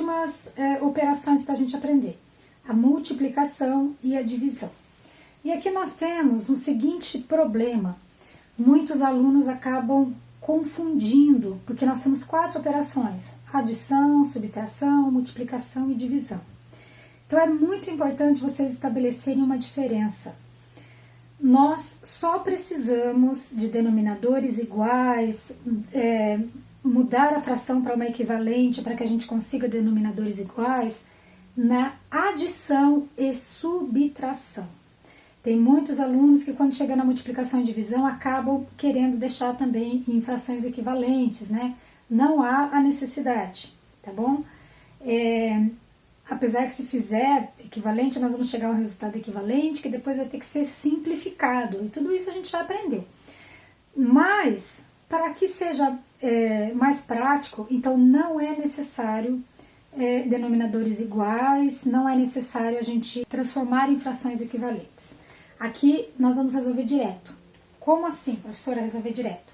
últimas operações para a gente aprender: a multiplicação e a divisão. E aqui nós temos um seguinte problema: muitos alunos acabam confundindo, porque nós temos 4 operações: adição, subtração, multiplicação e divisão. Então é muito importante vocês estabelecerem uma diferença. Nós só precisamos de denominadores iguais, mudar a fração para uma equivalente para que a gente consiga denominadores iguais na adição e subtração. Tem muitos alunos que, quando chega na multiplicação e divisão, acabam querendo deixar também em frações equivalentes, né? Não há a necessidade, tá bom? Apesar que, se fizer equivalente, nós vamos chegar a um resultado equivalente, que depois vai ter que ser simplificado. E tudo isso a gente já aprendeu. Mas, para que seja mais prático, então não é necessário denominadores iguais, não é necessário a gente transformar em frações equivalentes. Aqui nós vamos resolver direto. Como assim, professora, resolver direto?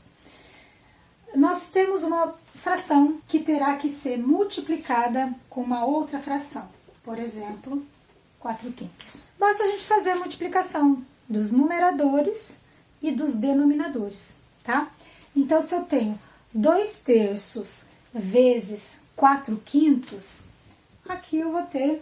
Nós temos uma fração que terá que ser multiplicada com uma outra fração. Por exemplo, 4/5. Basta a gente fazer a multiplicação dos numeradores e dos denominadores, tá? Então, se eu tenho 2/3 vezes 4/5, aqui eu vou ter,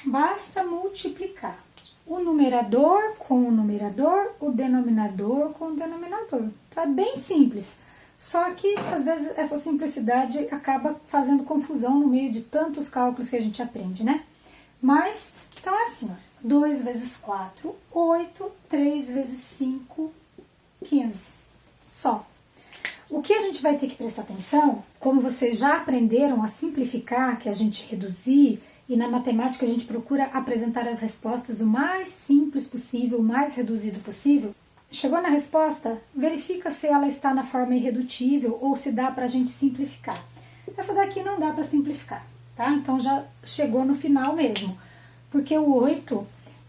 basta multiplicar o numerador com o numerador, o denominador com o denominador. Então, é bem simples. Só que, às vezes, essa simplicidade acaba fazendo confusão no meio de tantos cálculos que a gente aprende, né? Mas, então é assim, 2 vezes 4, 8, 3 vezes 5, 15. Só. O que a gente vai ter que prestar atenção, como vocês já aprenderam a simplificar, que é a gente reduzir, e na matemática a gente procura apresentar as respostas o mais simples possível, o mais reduzido possível. Chegou na resposta, verifica se ela está na forma irredutível ou se dá para a gente simplificar. Essa daqui não dá para simplificar, tá? Então já chegou no final mesmo, porque o 8,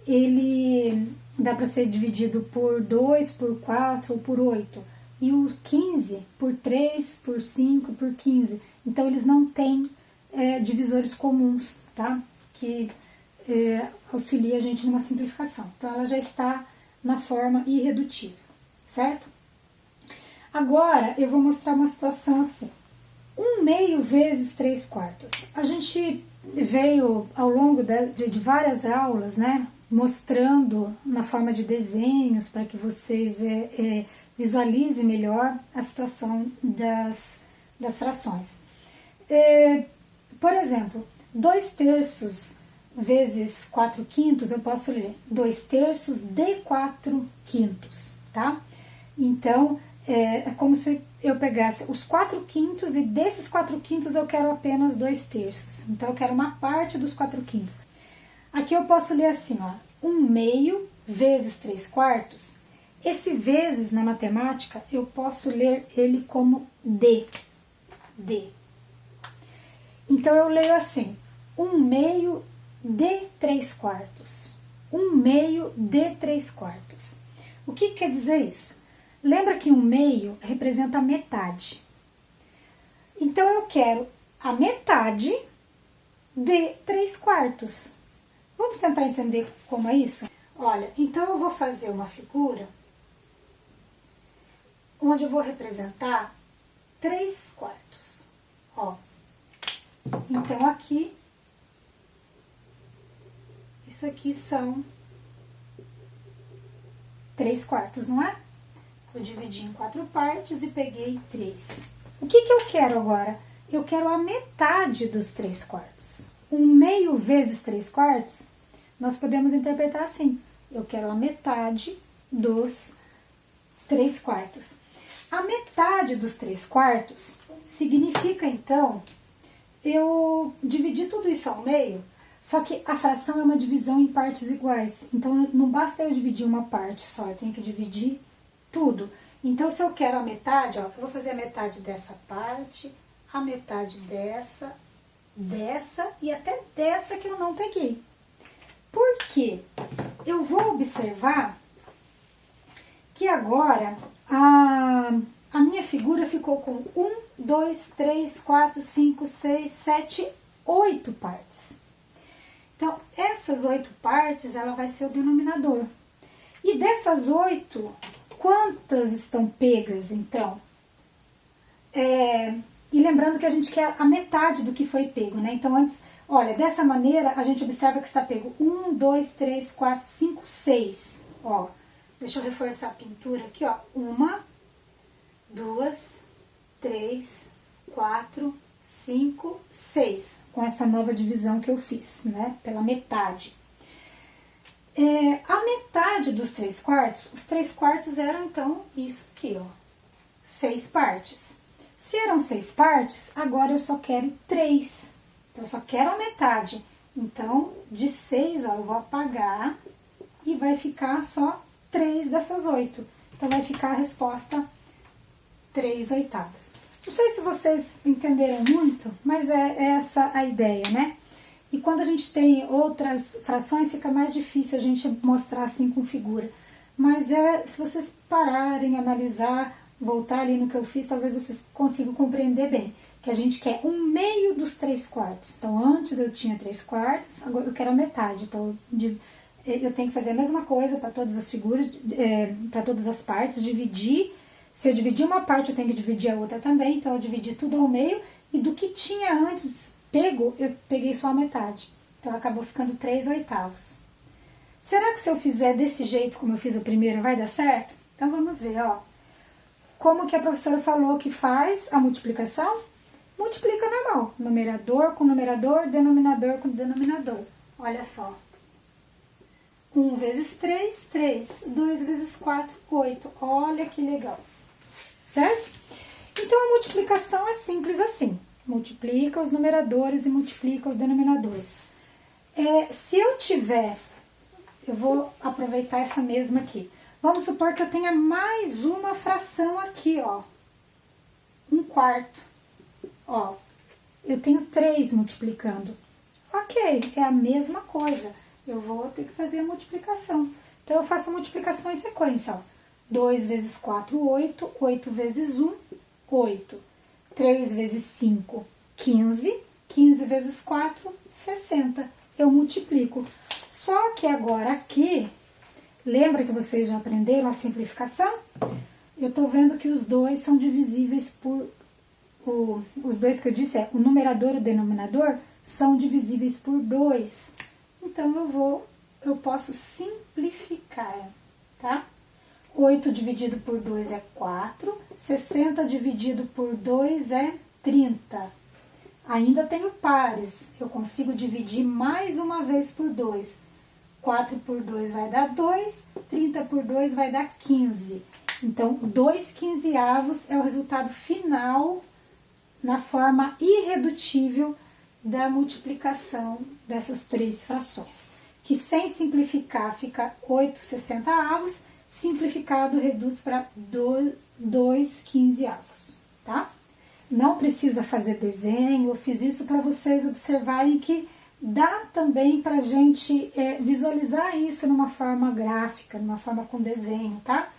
ele dá para ser dividido por 2, por 4 ou por 8. E o 15 por 3, por 5, por 15. Então, eles não têm divisores comuns, tá? Que auxilia a gente numa simplificação. Então, ela já está na forma irredutível, certo? Agora, eu vou mostrar uma situação assim. 1/2 vezes 3/4. A gente veio, ao longo de várias aulas, né? Mostrando na forma de desenhos para que vocês visualize melhor a situação das frações. Por exemplo, 2/3 vezes 4/5, eu posso ler 2/3 de 4/5, tá? Então, é como se eu pegasse os 4/5 e desses 4/5 eu quero apenas 2/3. Então, eu quero uma parte dos 4/5. Aqui eu posso ler assim, 1/2 vezes 3/4. Esse vezes na matemática, eu posso ler ele como D. Então, eu leio assim, 1/2 de 3/4. 1/2 de 3/4. O que quer dizer isso? Lembra que 1/2 representa a metade. Então, eu quero a metade de 3/4. Vamos tentar entender como é isso? Olha, então eu vou fazer uma figura onde eu vou representar 3/4. Então, aqui, isso aqui são 3/4, não é? Eu dividi em 4 partes e peguei 3. O que eu quero agora? Eu quero a metade dos 3/4. 1/2 vezes 3/4, nós podemos interpretar assim. Eu quero a metade dos 3/4. A metade dos 3/4 significa, então, eu dividir tudo isso ao meio, só que a fração é uma divisão em partes iguais. Então, não basta eu dividir uma parte só, eu tenho que dividir tudo. Então, se eu quero a metade, eu vou fazer a metade dessa parte, a metade dessa e até dessa que eu não peguei. Por quê? Eu vou observar que agora a minha figura ficou com 1, 2, 3, 4, 5, 6, 7, 8 partes. Então, essas 8 partes, ela vai ser o denominador. E dessas 8, quantas estão pegas, então? E lembrando que a gente quer a metade do que foi pego, né? Então, antes, olha, dessa maneira, a gente observa que está pego 1, 2, 3, 4, 5, 6. Ó, deixa eu reforçar a pintura aqui, ó. 1, 2, 3, 4, 5, 6. Com essa nova divisão que eu fiz, né? Pela metade. A metade dos 3/4, os 3/4 eram, então, isso aqui, ó. 6 partes. Se eram 6 partes, agora eu só quero 3. Então, eu só quero a metade. Então, de 6, ó, eu vou apagar e vai ficar só 3 dessas 8. Então, vai ficar a resposta 3/8. Não sei se vocês entenderam muito, mas é essa a ideia, né? E quando a gente tem outras frações, fica mais difícil a gente mostrar assim com figura. Mas se vocês pararem, analisar, voltar ali no que eu fiz, talvez vocês consigam compreender bem. Que a gente quer 1/2 dos 3/4. Então, antes eu tinha 3/4, agora eu quero a metade. Então, eu tenho que fazer a mesma coisa para todas as figuras, para todas as partes, dividir. Se eu dividir uma parte, eu tenho que dividir a outra também. Então, eu dividi tudo ao meio. E do que tinha antes pego, eu peguei só a metade. Então, acabou ficando 3/8. Será que se eu fizer desse jeito, como eu fiz a primeira, vai dar certo? Então, vamos ver, ó. Como que a professora falou que faz a multiplicação? Multiplica normal. Numerador com numerador, denominador com denominador. Olha só. 1 vezes 3, 3. 2 vezes 4, 8. Olha que legal. Certo? Então, a multiplicação é simples assim. Multiplica os numeradores e multiplica os denominadores. Se eu tiver, eu vou aproveitar essa mesma aqui. Vamos supor que eu tenha mais uma fração aqui, ó. 1/4. Ó, eu tenho 3 multiplicando. Ok, é a mesma coisa. Eu vou ter que fazer a multiplicação. Então, eu faço a multiplicação em sequência, ó. 2 vezes 4, 8. 8 vezes 1, 8. 3 vezes 5, 15. 15 vezes 4, 60. Eu multiplico. Só que agora aqui, lembra que vocês já aprenderam a simplificação? Eu estou vendo que os dois são divisíveis por... os dois que eu disse o numerador e o denominador são divisíveis por 2. Então, eu posso simplificar, tá? 8 dividido por 2 é 4. 60 dividido por 2 é 30. Ainda tenho pares. Eu consigo dividir mais uma vez por 2. 4 por 2 vai dar 2. 30 por 2 vai dar 15. Então, 2/15 é o resultado final na forma irredutível da multiplicação dessas 3 frações. Que sem simplificar fica 8/60, simplificado reduz para 2/15, tá? Não precisa fazer desenho, eu fiz isso para vocês observarem que dá também para a gente visualizar isso numa forma gráfica, numa forma com desenho, tá?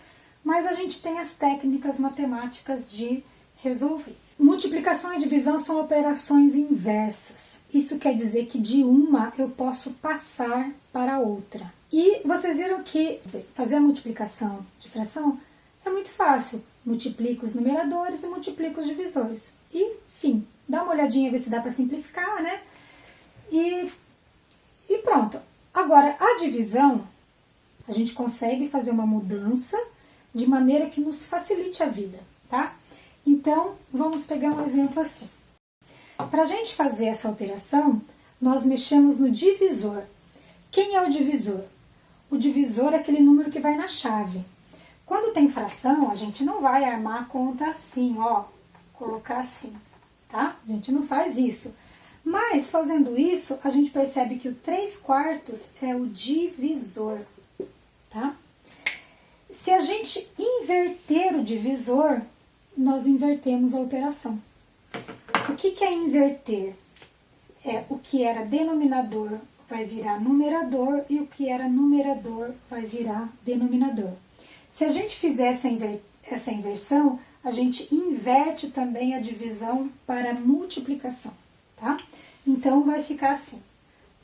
Mas a gente tem as técnicas matemáticas de resolver. Multiplicação e divisão são operações inversas. Isso quer dizer que de uma eu posso passar para a outra. E vocês viram que fazer a multiplicação de fração é muito fácil. Multiplica os numeradores e multiplica os divisores. E, enfim, dá uma olhadinha, ver se dá para simplificar, né? E pronto. Agora, a divisão, a gente consegue fazer uma mudança de maneira que nos facilite a vida, tá? Então, vamos pegar um exemplo assim. Para a gente fazer essa alteração, nós mexemos no divisor. Quem é o divisor? O divisor é aquele número que vai na chave. Quando tem fração, a gente não vai armar a conta assim, ó, colocar assim, tá? A gente não faz isso. Mas, fazendo isso, a gente percebe que o 3/4 é o divisor, tá? Se a gente inverter o divisor, nós invertemos a operação. O que é inverter? O que era denominador vai virar numerador e o que era numerador vai virar denominador. Se a gente fizer essa inversão, a gente inverte também a divisão para multiplicação, tá? Então, vai ficar assim,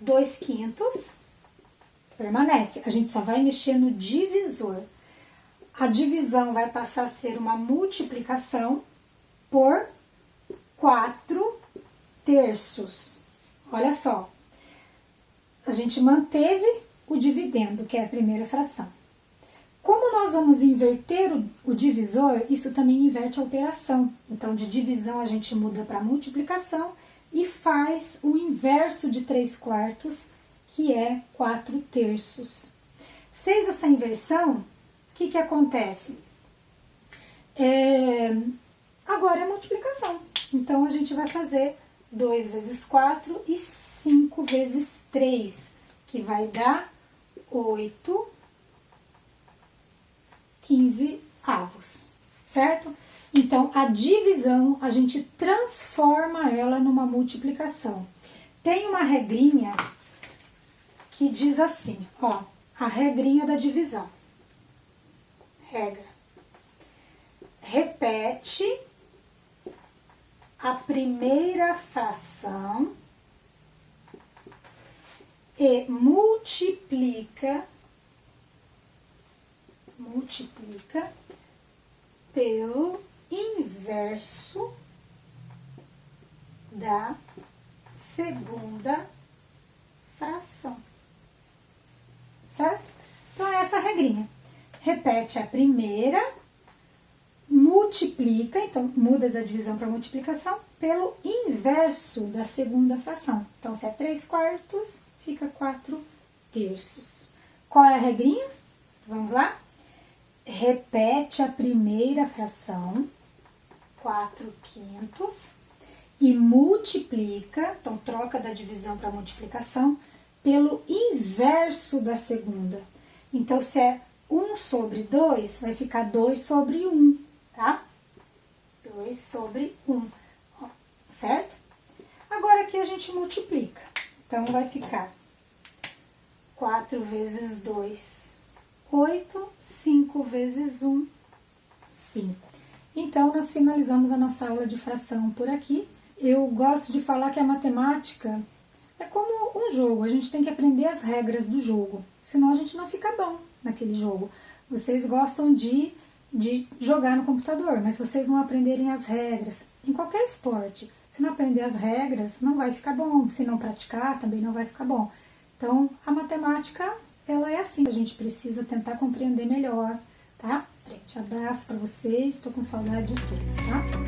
2/5 permanece. A gente só vai mexer no divisor. A divisão vai passar a ser uma multiplicação por 4/3. Olha só, a gente manteve o dividendo, que é a primeira fração. Como nós vamos inverter o divisor, isso também inverte a operação. Então, de divisão a gente muda para multiplicação e faz o inverso de 3/4, que é 4/3. Fez essa inversão, o que acontece? Agora é multiplicação. Então, a gente vai fazer 2 vezes 4 e 5 vezes 3, que vai dar 8/15, certo? Então, a divisão, a gente transforma ela numa multiplicação. Tem uma regrinha que diz assim, ó, a regrinha da divisão. Regra. Repete a primeira fração e multiplica pelo inverso da segunda fração. Certo? Então, é essa a regrinha. Repete a primeira, multiplica, então muda da divisão para multiplicação, pelo inverso da segunda fração. Então, se é 3/4, fica 4/3. Qual é a regrinha? Vamos lá? Repete a primeira fração, 4/5, e multiplica, então troca da divisão para multiplicação, pelo inverso da segunda. Então, se é 1/2, vai ficar 2/1, tá? 2/1, certo? Agora aqui a gente multiplica. Então, vai ficar 4 vezes 2, 8, 5 vezes 1, 5. Então, nós finalizamos a nossa aula de fração por aqui. Eu gosto de falar que a matemática é como um jogo, a gente tem que aprender as regras do jogo, senão a gente não fica bom naquele jogo. Vocês gostam de jogar no computador, mas se vocês não aprenderem as regras, em qualquer esporte, se não aprender as regras, não vai ficar bom, se não praticar, também não vai ficar bom. Então, a matemática, ela é assim, a gente precisa tentar compreender melhor, tá? Gente, abraço pra vocês, tô com saudade de todos, tá?